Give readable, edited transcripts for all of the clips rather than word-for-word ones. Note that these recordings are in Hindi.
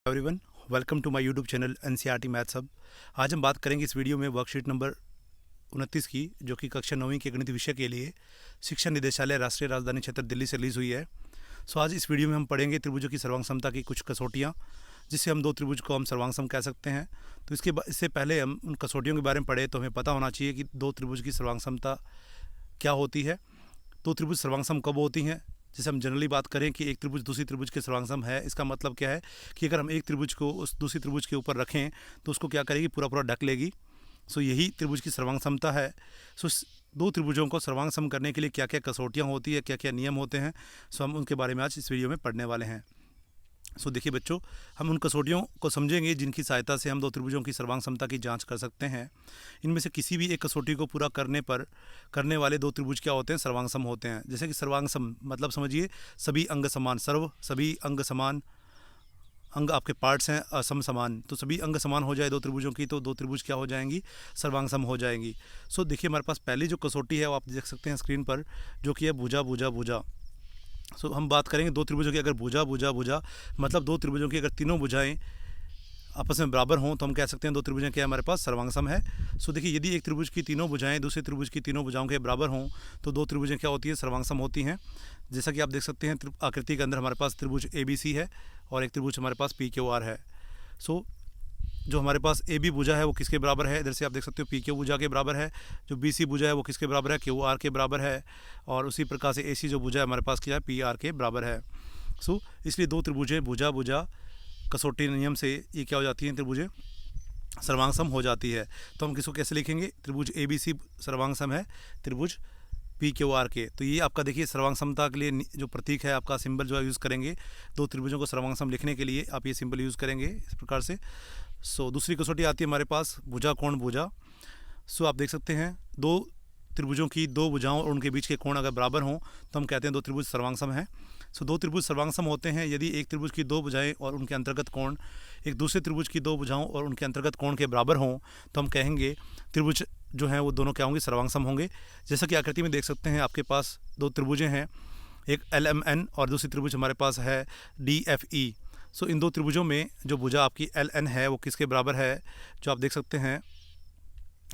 Everyone, welcome to my YouTube channel NCERT maths hub. आज हम बात करेंगे इस वीडियो में वर्कशीट नंबर 29 की, जो कि कक्षा 9वीं के गणित विषय के लिए शिक्षा निदेशालय राष्ट्रीय राजधानी क्षेत्र दिल्ली से रिलीज़ हुई है। आज इस वीडियो में हम पढ़ेंगे त्रिभुजों की सर्वांग समता की कुछ कसौटियाँ, जिससे हम दो त्रिभुज को हम सर्वांग सम कह सकते हैं। तो इससे पहले हम उन कसौटियों के बारे में पढ़े तो हमें पता होना चाहिए कि दो त्रिभुज की सर्वांग समता क्या होती है, दो त्रिभुज सर्वांग सम कब होती हैं। जैसे हम जनरली बात करें कि एक त्रिभुज दूसरी त्रिभुज के सर्वांग सम है, इसका मतलब क्या है कि अगर हम एक त्रिभुज को उस दूसरी त्रिभुज के ऊपर रखें तो उसको क्या करेगी, पूरा पूरा ढक लेगी। यही त्रिभुज की सर्वांग समता है। दो त्रिभुजों को सर्वांग सम करने के लिए क्या क्या कसौटियाँ होती है, क्या क्या नियम होते हैं, हम उनके बारे में आज इस वीडियो में पढ़ने वाले हैं। देखिए बच्चों, हम उन कसौटियों को समझेंगे जिनकी सहायता से हम दो त्रिभुजों की सर्वांग समता की जांच कर सकते हैं। इनमें से किसी भी एक कसौटी को पूरा करने वाले दो त्रिभुज क्या होते हैं, सर्वांग सम होते हैं। जैसे कि सर्वांग सम मतलब समझिए सभी अंग समान, सभी अंग समान, अंग आपके पार्ट्स हैं असम समान, तो सभी अंग समान हो जाए दो त्रिभुजों की तो दो त्रिभुज क्या हो जाएंगी, सर्वांग सम हो जाएंगी। देखिए हमारे पास पहली जो कसौटी है वो आप देख सकते हैं स्क्रीन पर, जो कि है भुजा भुजा भुजा। हम बात करेंगे दो त्रिभुजों की, अगर भुजा भुजा भुजा मतलब दो त्रिभुजों की अगर तीनों भुजाएं आपस में बराबर हों तो हम कह सकते हैं दो त्रिभुजें क्या हमारे पास सर्वांग सम है। देखिए यदि एक त्रिभुज की तीनों भुजाएं दूसरे त्रिभुज की तीनों भुजाओं के बराबर हों तो दो त्रिभुजें क्या होती है, सर्वांग सम होती हैं। जैसा कि आप देख सकते हैं आकृति के अंदर हमारे पास त्रिभुज ABC है और एक त्रिभुज हमारे पास PQR है। जो हमारे पास AB भुजा है वो किसके बराबर है, इधर से आप देख सकते हो PQ भुजा के बराबर है। जो BC भुजा है वो किसके बराबर है, QR के बराबर है। और उसी प्रकार से AC जो भुजा है हमारे पास क्या है, PR के बराबर है। इसलिए दो त्रिभुजें भुजा भुजा कसौटी नियम से ये क्या हो जाती हैं, त्रिभुजें सर्वांग सम हो जाती है। तो हम किसको कैसे लिखेंगे, त्रिभुज ABC सर्वांग सम है त्रिभुज PQR के। तो ये आपका देखिए सर्वांग समता के लिए जो प्रतीक है, आपका सिंबल जो है यूज़ करेंगे दो त्रिभुजों को सर्वांग सम लिखने के लिए, आप ये सिंबल यूज़ करेंगे इस प्रकार से। दूसरी कसौटी आती है हमारे पास भुजा कोण भुजा। आप देख सकते हैं दो त्रिभुजों की दो भुजाओं और उनके बीच के कोण अगर बराबर हों तो हम कहते हैं दो त्रिभुज सर्वांग सम हैं। दो त्रिभुज सर्वांग सम होते हैं यदि एक त्रिभुज की दो भुजाएं और उनके अंतर्गत कोण एक दूसरे त्रिभुज की दो भुजाओं और उनके अंतर्गत कोण के बराबर हों तो हम कहेंगे त्रिभुज जो हैं वो दोनों क्या होंगे, सर्वांग सम होंगे। जैसा कि आकृति में देख सकते हैं आपके पास दो त्रिभुजें हैं, एक LMN और दूसरी त्रिभुज हमारे पास है DFE। इन दो त्रिभुजों में जो भुजा आपकी LN है वो किसके बराबर है, जो आप देख सकते हैं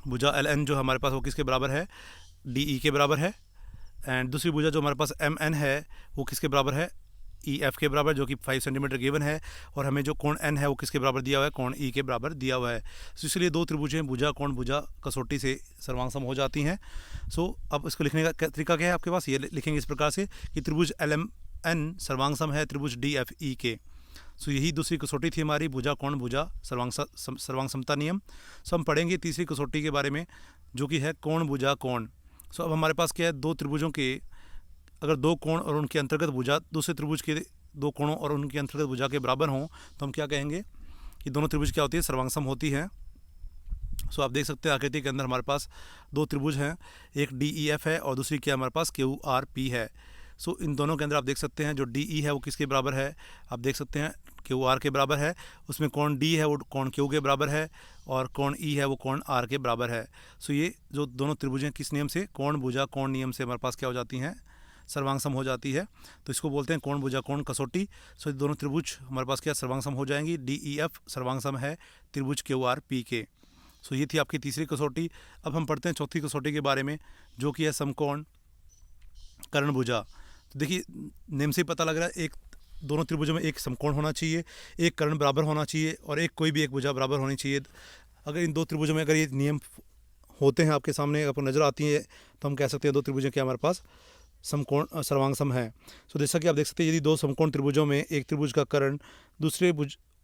भुजा LN जो हमारे पास वो किसके बराबर है, DE के बराबर है। एंड दूसरी भुजा जो हमारे पास MN है वो किसके बराबर है, EF के बराबर, जो कि 5 सेंटीमीटर गिवन है। और हमें जो कोण N है वो किसके बराबर दिया हुआ है, कोण E के बराबर दिया हुआ है। इसलिए दो त्रिभुजें भुजा कोण भुजा कसौटी से सर्वांग सम हो जाती हैं। अब इसको लिखने का तरीका क्या है आपके पास, ये लिखेंगे इस प्रकार से कि त्रिभुज LMN सर्वांग सम है त्रिभुज DFE के। यही दूसरी कसौटी थी हमारी भुजा कोण भुजा सर्वांग समता नियम। हम पढ़ेंगे तीसरी कसौटी के बारे में, जो कि है कोण भुजा कोण। अब हमारे पास क्या है, दो त्रिभुजों के अगर दो कोण और उनके अंतर्गत भुजा दूसरे त्रिभुज के दो कोणों और उनके अंतर्गत भुजा के बराबर हों तो हम क्या कहेंगे कि दोनों त्रिभुज क्या होती है, सर्वांग सम होती हैं। आप देख सकते हैं आकृति के अंदर हमारे पास दो त्रिभुज हैं, एक DEF है और दूसरी क्या हमारे पास QRP है। इन दोनों के अंदर आप देख सकते हैं जो DE है वो किसके बराबर है, आप देख सकते हैं QR के बराबर है। उसमें कोण D है वो कोण Q के बराबर है और कोण E है वो कोण R के बराबर है। ये जो दोनों त्रिभुजें किस नियम से, कोण भुजा कोण नियम से हमारे पास क्या हो जाती हैं, सर्वांग सम हो जाती है। तो इसको बोलते हैं कोण भुजा कोण कसौटी। दोनों त्रिभुज हमारे पास क्या सर्वांग सम हो जाएंगी, DEF सर्वांग सम है त्रिभुज QRP के। ये थी आपकी तीसरी कसौटी। अब हम पढ़ते हैं चौथी कसौटी के बारे में, जो कि है समकोण कर्ण भुजा। देखिए नेम से ही पता लग रहा है, एक दोनों त्रिभुजों में एक समकोण होना चाहिए, एक कर्ण बराबर होना चाहिए और कोई भी एक भुजा बराबर होनी चाहिए। अगर इन दो त्रिभुजों में अगर ये नियम होते हैं आपके सामने आपको नज़र आती है तो हम कह सकते हैं दो त्रिभुजें क्या हमारे पास समकोण सर्वांग सम है। जैसा कि आप देख सकते हैं यदि दो समकोण त्रिभुजों में एक त्रिभुज का कर्ण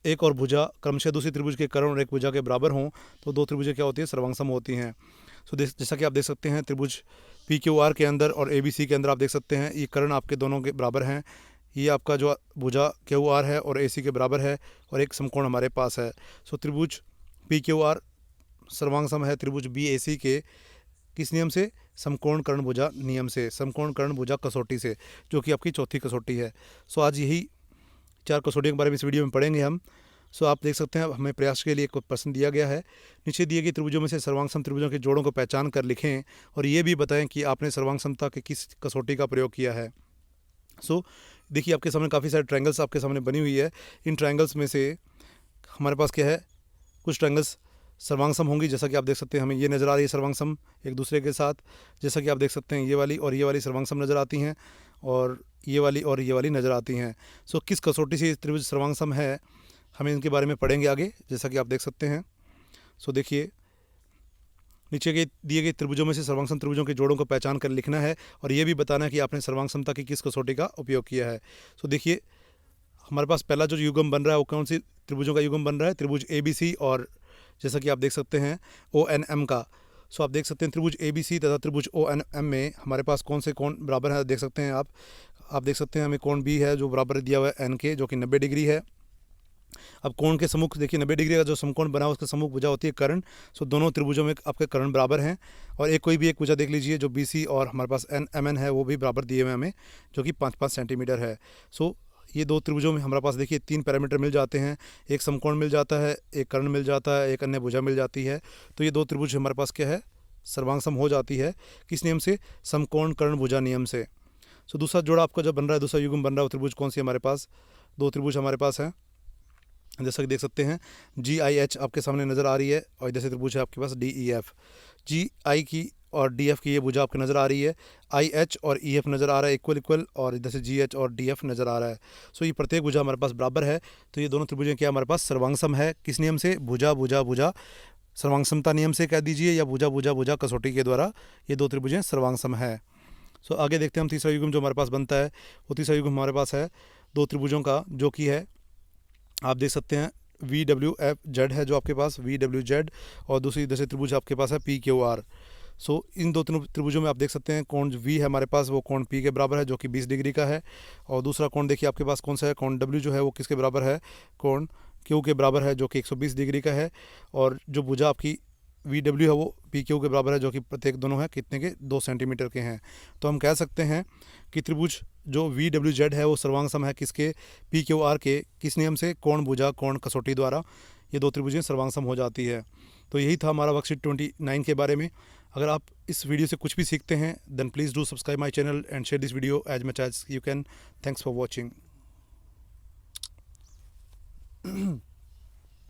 एक और भुजा क्रमशः दूसरी त्रिभुज के कर्ण और एक भुजा के बराबर हों तो दो त्रिभुजें क्या होती है, सर्वांग सम होती हैं। जैसा कि आप देख सकते हैं त्रिभुज PQR के अंदर और ABC के अंदर आप देख सकते हैं ये कर्ण आपके दोनों के बराबर हैं। ये आपका जो भुजा QR है और AC के बराबर है और एक समकोण हमारे पास है। त्रिभुज PQR सर्वांग सम है त्रिभुज BAC के किस नियम से, समकोण कर्ण भुजा नियम से, समकोण कर्ण भुजा कसौटी से, जो कि आपकी चौथी कसौटी है। आज यही चार कसौटियों के बारे में इस वीडियो में पढ़ेंगे हम। आप देख सकते हैं हमें प्रयास के लिए एक प्रश्न दिया गया है, नीचे दिए गए त्रिभुजों में से सर्वांग सम त्रिभुजों के जोड़ों को पहचान कर लिखें और ये भी बताएं कि आपने सर्वांग समता के किस कसौटी का प्रयोग किया है। देखिए आपके सामने काफ़ी सारे ट्रायंगल्स आपके सामने बनी हुई है। इन ट्रायंगल्स में से हमारे पास क्या है, कुछ ट्रायंगल्स सर्वांग सम होंगी, जैसा कि आप देख सकते हैं हमें ये नज़र आ रही है सर्वांग सम एक दूसरे के साथ। जैसा कि आप देख सकते हैं ये वाली और ये वाली सर्वांग सम नज़र आती हैं, और ये वाली नज़र आती हैं। सो किस कसौटी से त्रिभुज सर्वांग सम है, हमें इनके बारे में पढ़ेंगे आगे, जैसा कि आप देख सकते हैं। सो देखिए, नीचे के दिए गए त्रिभुजों में से सर्वांग सम त्रिभुजों के जोड़ों को पहचान कर लिखना है, और ये भी बताना है कि आपने सर्वांग समता की किस कसौटी का उपयोग किया है। सो देखिए, हमारे पास पहला जो युग्म बन रहा है वो कौन सी त्रिभुजों का युग्म बन रहा है, त्रिभुज ABC और जैसा कि आप देख सकते हैं ONM का। सो आप देख सकते हैं त्रिभुज ABC तथा त्रिभुज ONM में हमारे पास कौन से कोण बराबर है, देख सकते हैं आप देख सकते हैं हमें कोण B है जो बराबर दिया हुआ है N के, जो कि 90 डिग्री है। अब कोण के सम्मुख देखिए 90 डिग्री का जो समकोण बना है उसका सम्मुख भुजा होती है कर्ण। सो दोनों त्रिभुजों में आपके कर्ण बराबर हैं, और कोई भी एक भुजा देख लीजिए जो BC और हमारे पास MN है वो भी बराबर दिए हुए हमें, जो कि 5-5 सेंटीमीटर है। सो ये दो त्रिभुजों में हमारे पास देखिए 3 पैरामीटर मिल जाते हैं, एक समकोण मिल जाता है, एक कर्ण मिल जाता है, एक अन्य भुजा मिल जाती है। तो ये दो त्रिभुज हमारे पास क्या है, सर्वांग सम हो जाती है। किस नियम से, समकोण कर्ण भुजा नियम से। सो दूसरा जोड़ा आपका जो बन रहा है, दूसरा युग्म बन रहा है वो त्रिभुज कौन सी हमारे पास, दो त्रिभुज हमारे पास हैं, जैसा कि देख सकते हैं GIH आपके सामने नज़र आ रही है, और इधर से त्रिभुज है आपके पास DEF। GI की और DF की ये भुजा आपको नज़र आ रही है, IH और EF नज़र आ रहा है इक्वल, और इधर से GH और DF नज़र आ रहा है। सो ये प्रत्येक भुजा हमारे पास बराबर है। तो ये दोनों त्रिभुजें क्या हमारे पास सर्वांग सम है, किस नियम से, भुजा सर्वांग समता नियम से कह दीजिए, या भुजा कसौटी के द्वारा ये दो त्रिभुजें सर्वांग सम है। सो आगे देखते हैं हम तीसरा युग्म जो हमारे पास बनता है, वो तीसरा युग्म हमारे पास है दो त्रिभुजों का, जो कि है आप देख सकते हैं VWFZ है जो आपके पास VWZ, और दूसरी इधर से त्रिभुज आपके पास है PQR। सो इन दो त्रिभुजों में आप देख सकते हैं कोण V है हमारे पास वो कोण P के बराबर है, जो कि 20 डिग्री का है। और दूसरा कोण देखिए आपके पास कौन सा है, कोण W जो है वो किसके बराबर है, कोण Q के बराबर है, जो कि 120 डिग्री का है। और जो भुजा आपकी VW है वो PQ के बराबर है, जो कि प्रत्येक दोनों है कितने के, 2 सेंटीमीटर के हैं। तो हम कह सकते हैं कि त्रिभुज जो VWZ है वो सर्वांग सम है किसके, PQR के, किस नियम से, कोण भुजा कोण कसौटी द्वारा ये दो त्रिभुजें सर्वांग सम हो जाती है। तो यही था हमारा वर्कशीट 29 के बारे में। अगर आप इस वीडियो से कुछ भी सीखते हैं then please do subscribe my channel and share this video as much as you can. Thanks for watching.